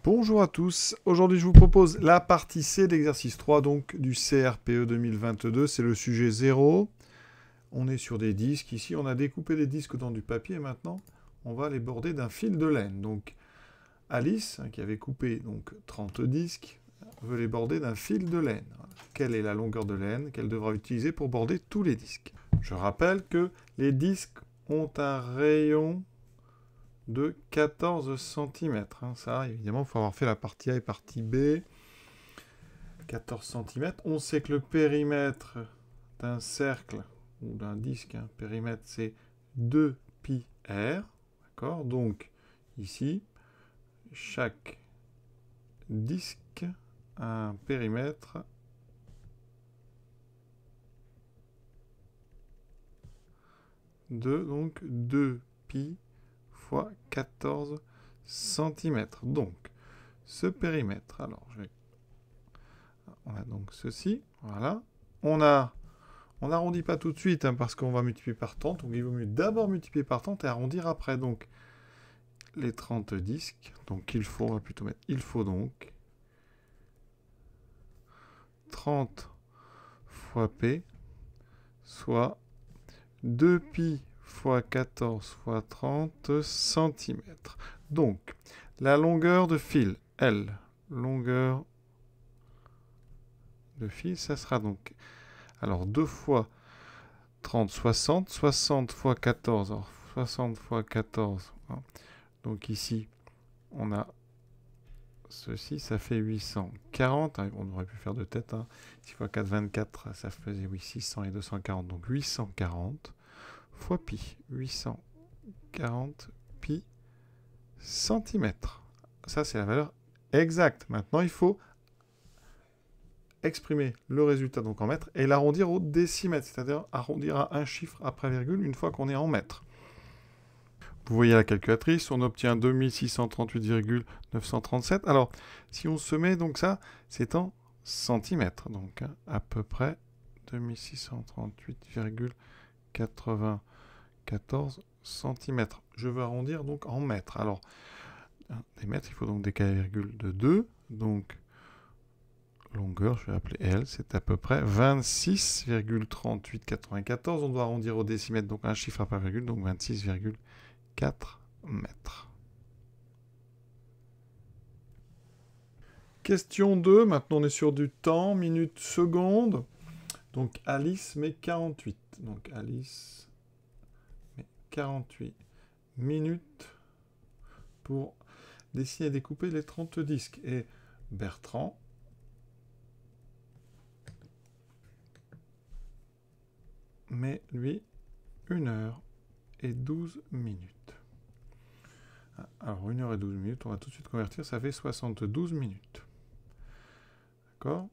Bonjour à tous, aujourd'hui je vous propose la partie C d'exercice 3 donc du CRPE 2022, c'est le sujet 0. On est sur des disques, ici on a découpé des disques dans du papier et maintenant on va les border d'un fil de laine. Donc Alice, qui avait coupé donc 30 disques, veut les border d'un fil de laine. Quelle est la longueur de laine qu'elle devra utiliser pour border tous les disques? Je rappelle que les disques ont un rayon de 14 cm. Ça, évidemment, il faut avoir fait la partie A et partie B. 14 cm. On sait que le périmètre d'un cercle ou d'un disque, périmètre, c'est 2πr. D'accord? Donc, ici, chaque disque a un périmètre de donc 2π fois 14 cm. Donc, ce périmètre, alors on a donc ceci, voilà. On n'arrondit pas tout de suite parce qu'on va multiplier par 30, donc il vaut mieux d'abord multiplier par 30 et arrondir après. Donc, les 30 disques, donc on va plutôt mettre, il faut donc 30 fois P, soit 2π fois 14 fois 30 cm. Donc, la longueur de fil, L, longueur de fil, ça sera donc, alors 2 fois 30, 60, 60 fois 14, alors 60 fois 14, hein. Donc ici, on a ceci, ça fait 840, hein, on aurait pu faire de tête, 6 fois 4, 24, ça faisait 600 et 240, donc 840 fois pi, 840 pi centimètres. Ça, c'est la valeur exacte. Maintenant, il faut exprimer le résultat donc en mètres et l'arrondir au décimètre, c'est-à-dire arrondir à un chiffre après virgule une fois qu'on est en mètres. Vous voyez la calculatrice, on obtient 2638,937. Alors, si on se met, donc ça, c'est en centimètres. Donc, à peu près 2638,94 centimètres. Je veux arrondir donc en mètres. Alors, des mètres, il faut donc décaler la virgule de 2. Donc, longueur, je vais appeler L, c'est à peu près 26,3894. On doit arrondir au décimètre, donc un chiffre après virgule, donc 26,4 mètres. Question 2, maintenant on est sur du temps, minutes, secondes. Donc Alice met 48. Donc Alice met 48 minutes pour dessiner et découper les 30 disques. Et Bertrand met, lui, 1 heure et 12 minutes. Alors, 1 heure et 12 minutes, on va tout de suite convertir, ça fait 72 minutes. D'accord?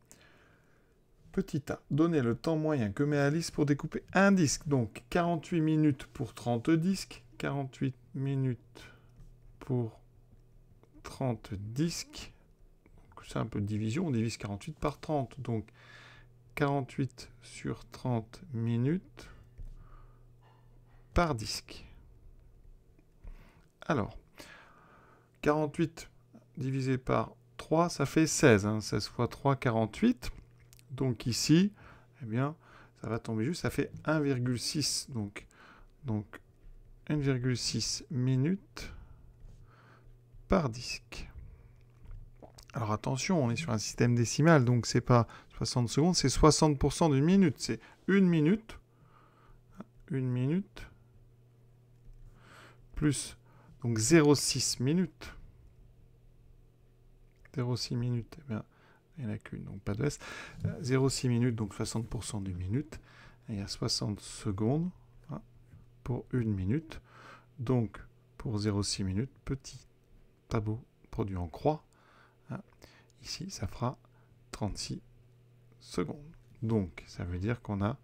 Petit a, donner le temps moyen que met Alice pour découper un disque. Donc, 48 minutes pour 30 disques, 48 minutes pour 30 disques. C'est un peu de division, on divise 48 par 30. Donc, 48 sur 30 minutes par disque. Alors, 48 divisé par 3, ça fait 16. 16 fois 3, 48. Donc ici, eh bien, ça va tomber juste, ça fait 1,6. Donc 1,6 minutes par disque. Alors attention, on est sur un système décimal, donc c'est pas 60 secondes, c'est 60% d'une minute. C'est une minute plus donc 0,6 minutes. 0,6 minutes, eh bien, il n'y en a qu'une, donc pas de S. 0,6 minutes, donc 60% d'une minute. Et il y a 60 secondes pour une minute. Donc, pour 0,6 minutes, petit tableau produit en croix. Ici, ça fera 36 secondes. Donc, ça veut dire qu'on a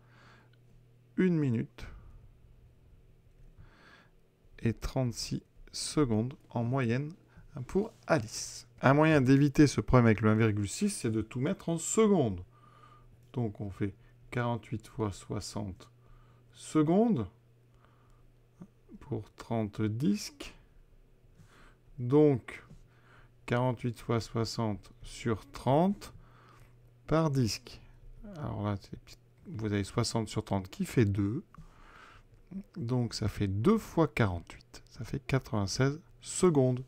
1 minute et 36 secondes en moyenne pour Alice. Un moyen d'éviter ce problème avec le 1,6, c'est de tout mettre en secondes. Donc, on fait 48 fois 60 secondes pour 30 disques. Donc, 48 fois 60 sur 30 par disque. Alors là, vous avez 60 sur 30 qui fait 2. Donc ça fait 2 fois 48. Ça fait 96 secondes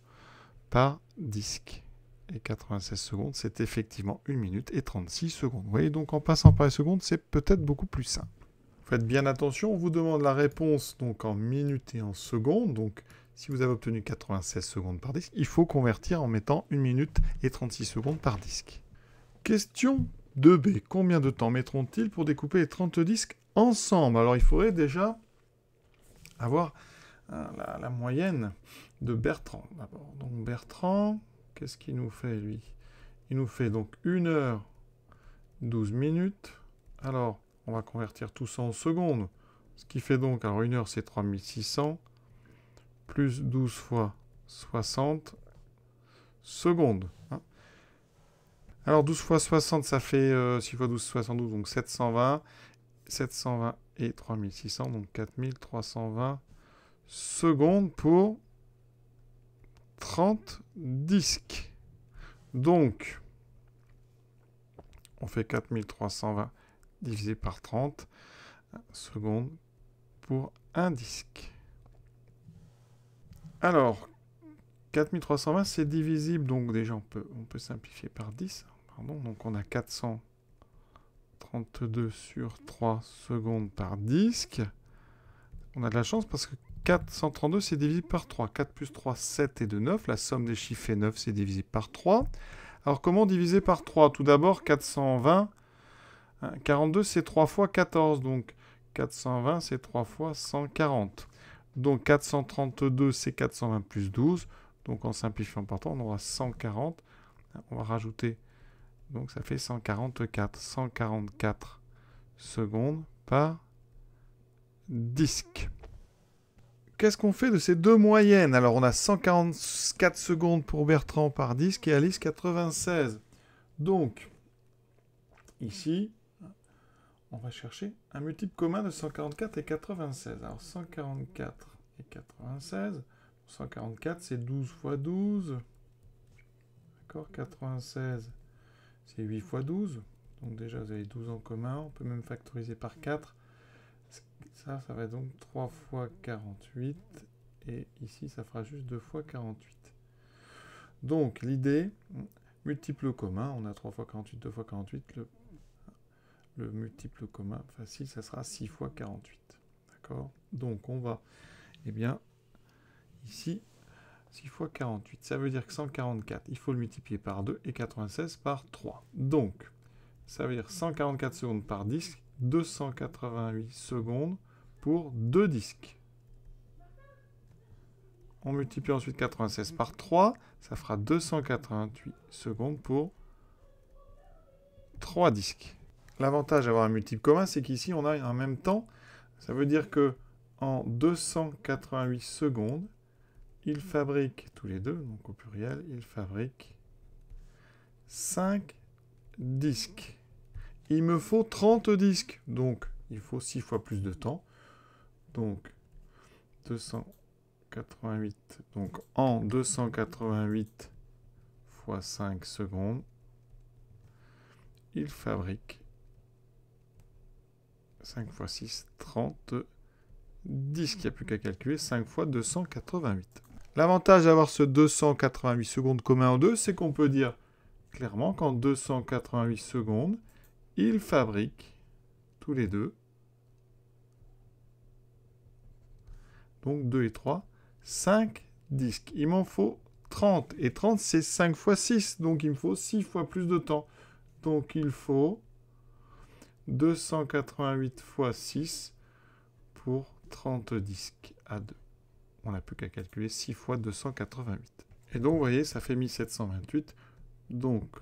par disque. Et 96 secondes, c'est effectivement 1 minute et 36 secondes. Vous voyez, donc en passant par les secondes, c'est peut-être beaucoup plus simple. Faites bien attention, on vous demande la réponse donc en minutes et en secondes. Donc si vous avez obtenu 96 secondes par disque, il faut convertir en mettant 1 minute et 36 secondes par disque. Question 2b. Combien de temps mettront-ils pour découper les 30 disques ensemble? Alors il faudrait déjà avoir la moyenne de Bertrand d'abord. Donc Bertrand, qu'est-ce qu'il nous fait lui? Il nous fait donc 1 heure 12 minutes. Alors, on va convertir tout ça en secondes. Ce qui fait donc, alors 1 heure c'est 3600, plus 12 fois 60 secondes. Hein. Alors 12 fois 60, ça fait 6 fois 12, 72, donc 720. 720 et 3600, donc 4320 secondes pour 30 disques. Donc, on fait 4320 divisé par 30 secondes pour un disque. Alors, 4320, c'est divisible, donc déjà on peut simplifier par 10. Pardon, donc on a 432 sur 3 secondes par disque. On a de la chance parce que 432, c'est divisible par 3. 4 plus 3, 7 et 2, 9. La somme des chiffres est 9, c'est divisé par 3. Alors, comment diviser par 3? Tout d'abord, 420. 42, c'est 3 fois 14. Donc, 420, c'est 3 fois 140. Donc, 432, c'est 420 plus 12. Donc, en simplifiant par 3, on aura 140. On va rajouter. Donc, ça fait 144. 144 secondes par disque. Qu'est-ce qu'on fait de ces deux moyennes? Alors, on a 144 secondes pour Bertrand par disque et Alice 96. Donc, ici, on va chercher un multiple commun de 144 et 96. Alors, 144 et 96. 144, c'est 12 fois 12. D'accord, 96, c'est 8 fois 12. Donc déjà, vous avez 12 en commun. On peut même factoriser par 4. Ça va être donc 3 fois 48. Et ici, ça fera juste 2 fois 48. Donc, l'idée, multiple commun. On a 3 fois 48, 2 fois 48. Le multiple commun facile, ça sera 6 fois 48. D'accord? Donc, on va, eh bien, ici, 6 fois 48. Ça veut dire que 144, il faut le multiplier par 2 et 96 par 3. Donc, ça veut dire 144 secondes par disque, 288 secondes pour 2 disques. On multiplie ensuite 96 par 3, ça fera 288 secondes pour 3 disques. L'avantage d'avoir un multiple commun, c'est qu'ici, on a en même temps, ça veut dire que en 288 secondes, ils fabriquent tous les deux, donc au pluriel, ils fabriquent 5 disques. Il me faut 30 disques, donc il faut 6 fois plus de temps. Donc 288, donc en 288 fois 5 secondes, il fabrique 5 fois 6, 30 disques. Il n'y a plus qu'à calculer 5 fois 288. L'avantage d'avoir ce 288 secondes commun en deux, c'est qu'on peut dire clairement qu'en 288 secondes, ils fabriquent tous les deux, donc 2 et 3, 5 disques. Il m'en faut 30. Et 30, c'est 5 fois 6. Donc, il me faut 6 fois plus de temps. Donc, il faut 288 fois 6 pour 30 disques à 2. On n'a plus qu'à calculer 6 fois 288. Et donc, vous voyez, ça fait 1728. Donc,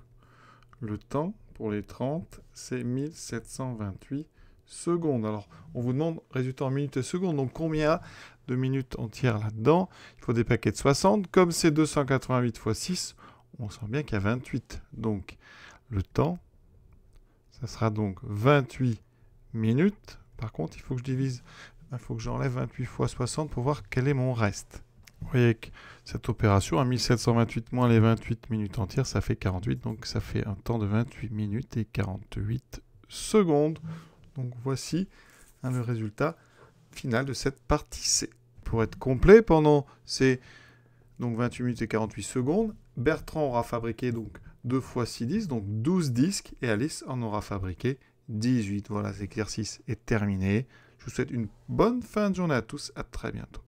le temps pour les 30, c'est 1728 secondes. Alors, on vous demande résultat en minutes et secondes. Donc, combien de minutes entières là-dedans? Il faut des paquets de 60. Comme c'est 288 fois 6, on sent bien qu'il y a 28. Donc, le temps, ça sera donc 28 minutes. Par contre, il faut que je divise, il faut que j'enlève 28 fois 60 pour voir quel est mon reste. Vous voyez que cette opération, à 1728 moins les 28 minutes entières, ça fait 48. Donc ça fait un temps de 28 minutes et 48 secondes. Donc voici le résultat final de cette partie C. Pour être complet, pendant ces 28 minutes et 48 secondes, Bertrand aura fabriqué donc 2 fois 6 disques, donc 12 disques, et Alice en aura fabriqué 18. Voilà, cet exercice est terminé. Je vous souhaite une bonne fin de journée à tous. À très bientôt.